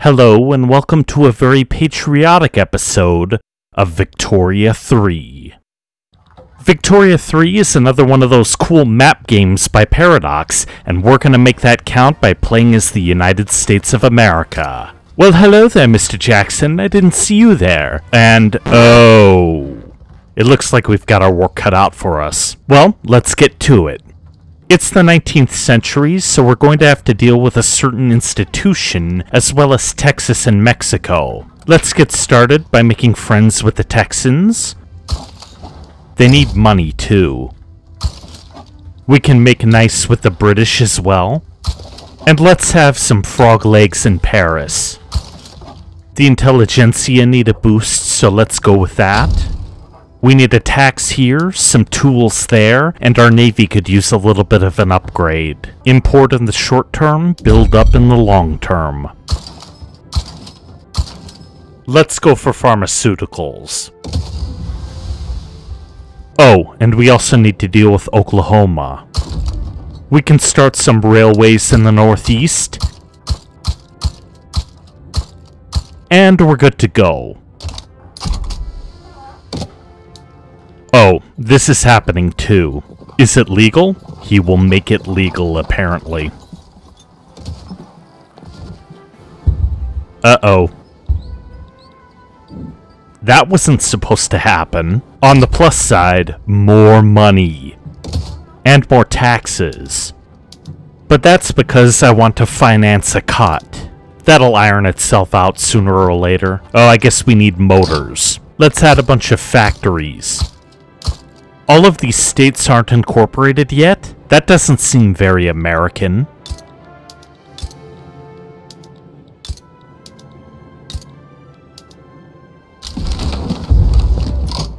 Hello and welcome to a very patriotic episode of Victoria 3. Victoria 3 is another one of those cool map games by Paradox, and we're gonna make that count by playing as the United States of America. Well, hello there, Mr. Jackson. I didn't see you there. And, oh, it looks like we've got our work cut out for us. Well, let's get to it. It's the 19th century, so we're going to have to deal with a certain institution, as well as Texas and Mexico. Let's get started by making friends with the Texans. They need money, too. We can make nice with the British as well. And let's have some frog legs in Paris. The intelligentsia need a boost, so let's go with that. We need a tax here, some tools there, and our navy could use a little bit of an upgrade. Import in the short term, build up in the long term. Let's go for pharmaceuticals. Oh, and we also need to deal with Oklahoma. We can start some railways in the northeast. And we're good to go. Oh, this is happening too. Is it legal? He will make it legal, apparently. Uh-oh. That wasn't supposed to happen. On the plus side, more money. And more taxes. But that's because I want to finance a cut. That'll iron itself out sooner or later. Oh, I guess we need motors. Let's add a bunch of factories. All of these states aren't incorporated yet? That doesn't seem very American.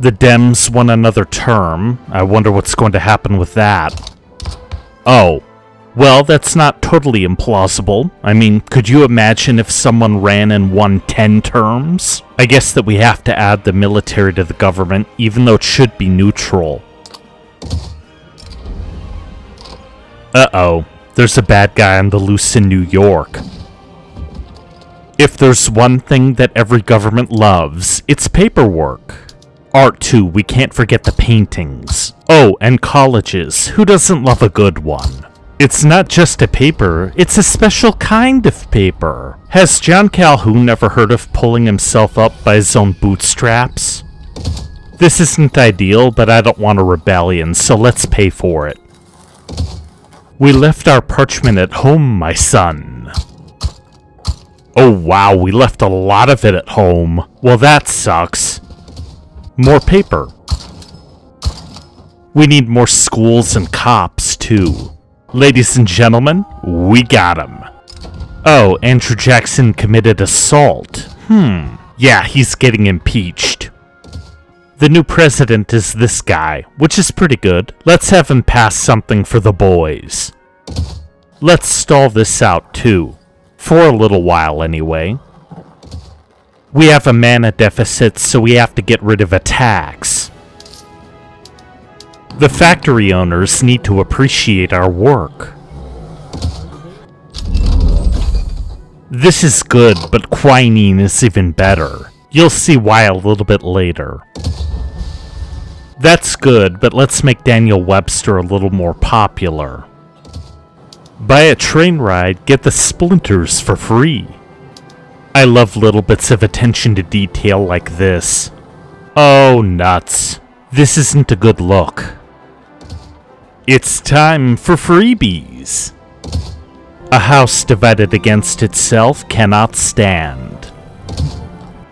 The Dems won another term. I wonder what's going to happen with that. Oh. Well, that's not totally implausible. I mean, could you imagine if someone ran and won 10 terms? I guess that we have to add the military to the government, even though it should be neutral. Uh-oh. There's a bad guy on the loose in New York. If there's one thing that every government loves, it's paperwork. Art too, we can't forget the paintings. Oh, and colleges. Who doesn't love a good one? It's not just a paper, it's a special kind of paper. Has John Calhoun ever heard of pulling himself up by his own bootstraps? This isn't ideal, but I don't want a rebellion, so let's pay for it. We left our parchment at home, my son. Oh wow, we left a lot of it at home. Well, that sucks. More paper. We need more schools and cops, too. Ladies and gentlemen, we got him. Oh, Andrew Jackson committed assault. Yeah, he's getting impeached. The new president is this guy, which is pretty good. Let's have him pass something for the boys. Let's stall this out, too. For a little while, anyway. We have a mana deficit, so we have to get rid of a tax. The factory owners need to appreciate our work. This is good, but quinine is even better. You'll see why a little bit later. That's good, but let's make Daniel Webster a little more popular. Buy a train ride, get the splinters for free. I love little bits of attention to detail like this. Oh, nuts. This isn't a good look. It's time for freebies. A house divided against itself cannot stand.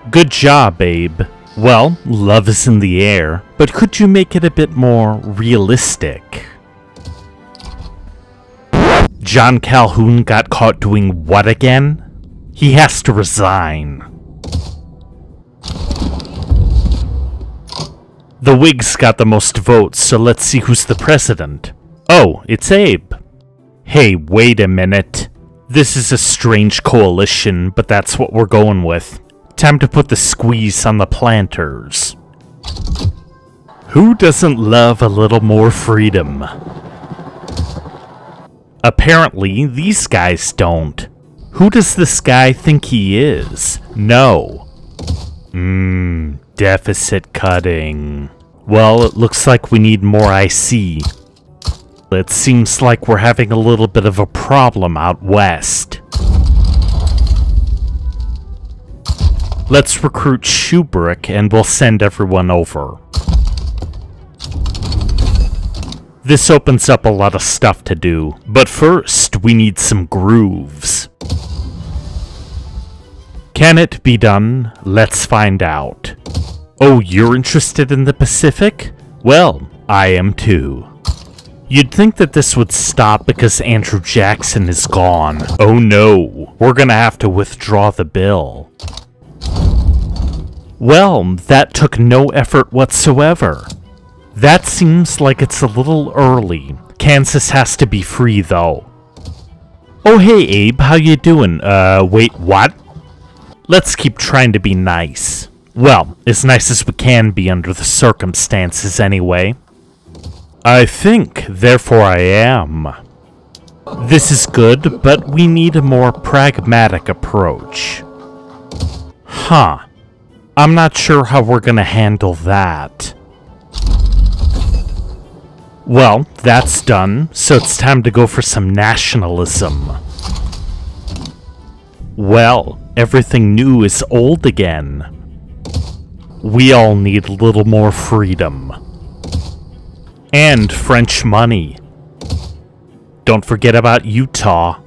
Good job, Abe. Well, love is in the air, but could you make it a bit more realistic? John Calhoun got caught doing what again? He has to resign. The Whigs got the most votes, so let's see who's the president. Oh, it's Abe. Hey, wait a minute. This is a strange coalition, but that's what we're going with. Time to put the squeeze on the planters. Who doesn't love a little more freedom? Apparently, these guys don't. Who does this guy think he is? No. Deficit cutting. Well, it looks like we need more IC. It seems like we're having a little bit of a problem out west. Let's recruit Shubrick and we'll send everyone over. This opens up a lot of stuff to do, but first we need some grooves. Can it be done? Let's find out. Oh, you're interested in the Pacific? Well, I am too. You'd think that this would stop because Andrew Jackson is gone. Oh no, we're gonna have to withdraw the bill. Well, that took no effort whatsoever. That seems like it's a little early. Kansas has to be free though. Oh hey Abe, how you doing? Wait, what? Let's keep trying to be nice. Well, as nice as we can be under the circumstances anyway. I think, therefore I am. This is good, but we need a more pragmatic approach. Huh. I'm not sure how we're gonna handle that. Well, that's done, so it's time to go for some nationalism. Well, everything new is old again. We all need a little more freedom. And French money. Don't forget about Utah.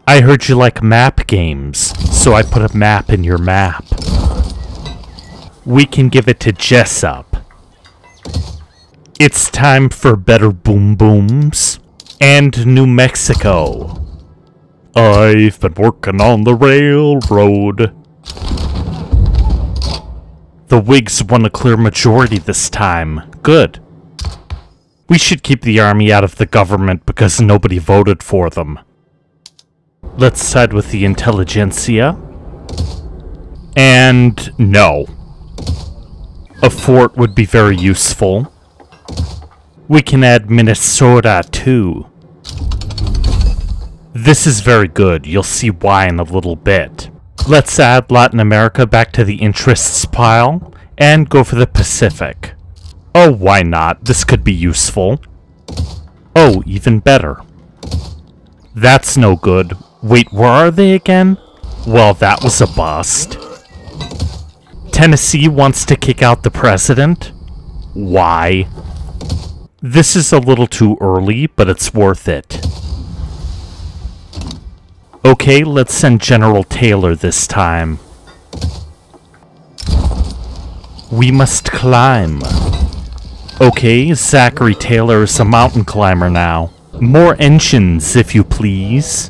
I heard you like map games, so I put a map in your map. We can give it to Jessup. It's time for better boom booms. And New Mexico. I've been working on the railroad. The Whigs won a clear majority this time. Good. We should keep the army out of the government because nobody voted for them. Let's side with the intelligentsia. And no. A fort would be very useful. We can add Minnesota too. This is very good. You'll see why in a little bit. Let's add Latin America back to the interests pile, and go for the Pacific. Oh, why not? This could be useful. Oh, even better. That's no good. Wait, where are they again? Well, that was a bust. Tennessee wants to kick out the president? Why? This is a little too early, but it's worth it. Okay, let's send General Taylor this time. We must climb. Okay, Zachary Taylor is a mountain climber now. More engines, if you please.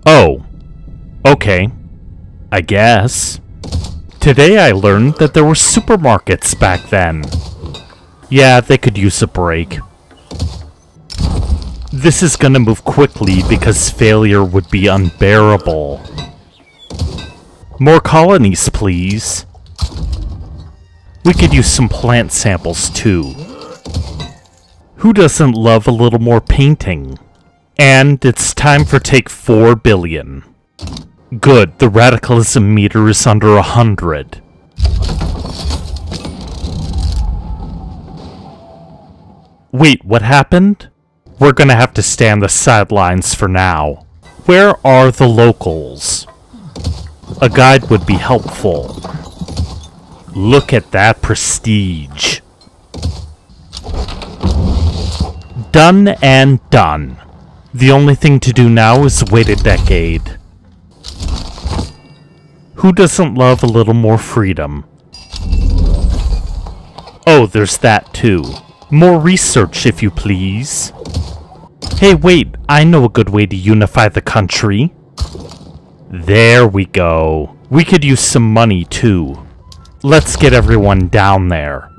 Oh. Okay. I guess. Today I learned that there were supermarkets back then. Yeah, they could use a break. This is gonna move quickly because failure would be unbearable. More colonies, please. We could use some plant samples too. Who doesn't love a little more painting? And it's time for take 4 billion. Good, the radicalism meter is under 100. Wait, what happened? We're gonna have to stay on the sidelines for now. Where are the locals? A guide would be helpful. Look at that prestige. Done and done. The only thing to do now is wait a decade. Who doesn't love a little more freedom? Oh, there's that too. More research, if you please. Hey, wait, I know a good way to unify the country. There we go. We could use some money, too. Let's get everyone down there.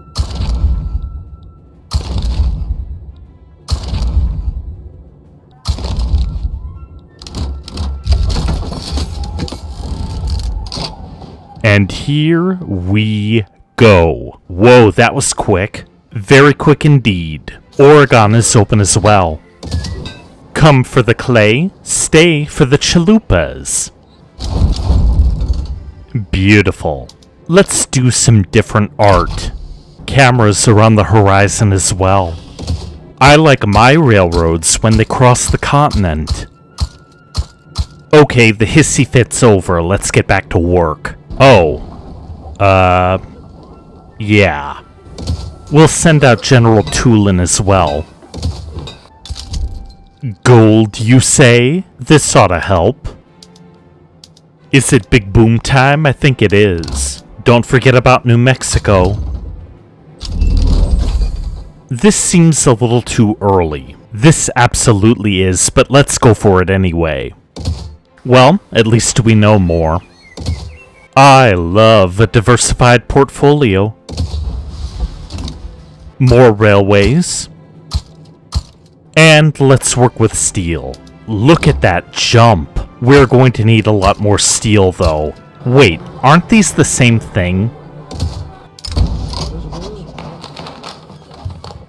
And here we go. Whoa, that was quick. Very quick indeed. Oregon is open as well. Come for the clay, stay for the chalupas. Beautiful. Let's do some different art. Cameras are on the horizon as well. I like my railroads when they cross the continent. Okay, the hissy fit's over. Let's get back to work. Oh. Yeah. We'll send out General Tulin as well. Gold, you say? This ought to help. Is it big boom time? I think it is. Don't forget about New Mexico. This seems a little too early. This absolutely is, but let's go for it anyway. Well, at least we know more. I love a diversified portfolio. More railways. And let's work with steel. Look at that jump. We're going to need a lot more steel, though. Wait, aren't these the same thing?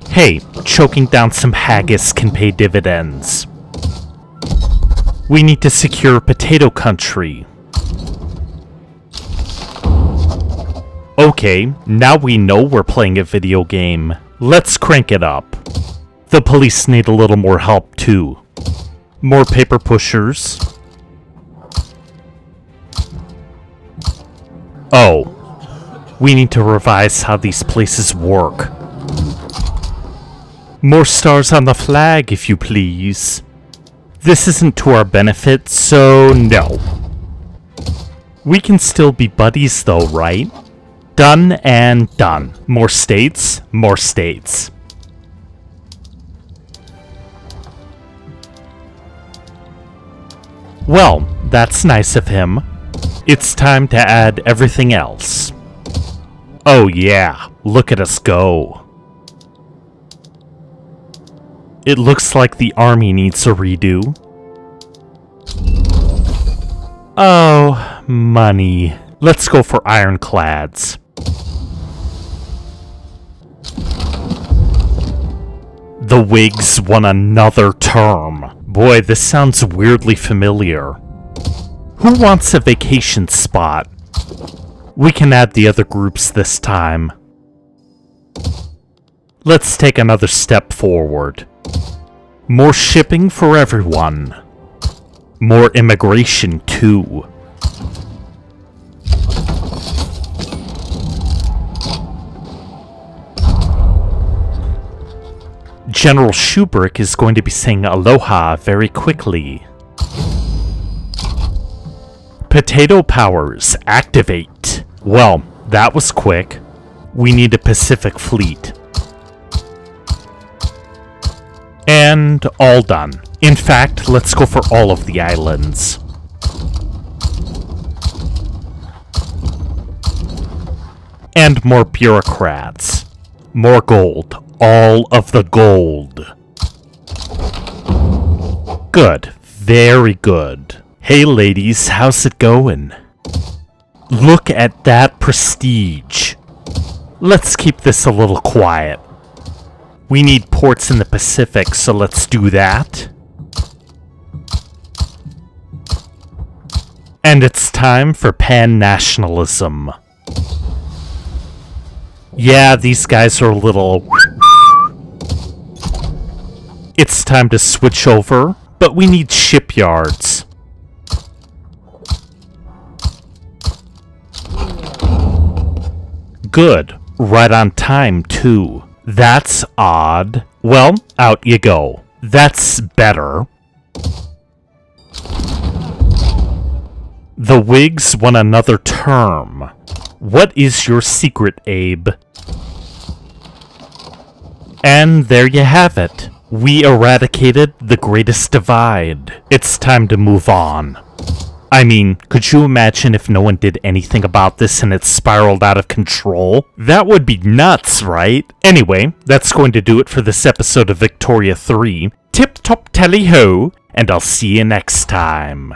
Hey, choking down some haggis can pay dividends. We need to secure potato country. Okay, now we know we're playing a video game. Let's crank it up. The police need a little more help, too. More paper pushers. Oh, we need to revise how these places work. More stars on the flag, if you please. This isn't to our benefit, so no. We can still be buddies though, right? Done and done. More states, more states. Well, that's nice of him. It's time to add everything else. Oh yeah, look at us go. It looks like the army needs a redo. Oh, money. Let's go for ironclads. The Whigs won another term. Boy, this sounds weirdly familiar. Who wants a vacation spot? We can add the other groups this time. Let's take another step forward. More shipping for everyone. More immigration, too. General Shubrick is going to be saying aloha very quickly. Potato powers, activate. Well, that was quick. We need a Pacific Fleet. And all done. In fact, let's go for all of the islands. And more bureaucrats. More gold. All of the gold. Good. Very good. Hey ladies, how's it going? Look at that prestige. Let's keep this a little quiet. We need ports in the Pacific, so let's do that. And it's time for pan-nationalism. Yeah, these guys are a little... It's time to switch over, but we need shipyards. Good. Right on time, too. That's odd. Well, out you go. That's better. The Whigs won another term. What is your secret, Abe? And there you have it. We eradicated the greatest divide. It's time to move on. I mean, could you imagine if no one did anything about this and it spiraled out of control? That would be nuts, right? Anyway, that's going to do it for this episode of Victoria 3. Tip-top tally-ho, and I'll see you next time.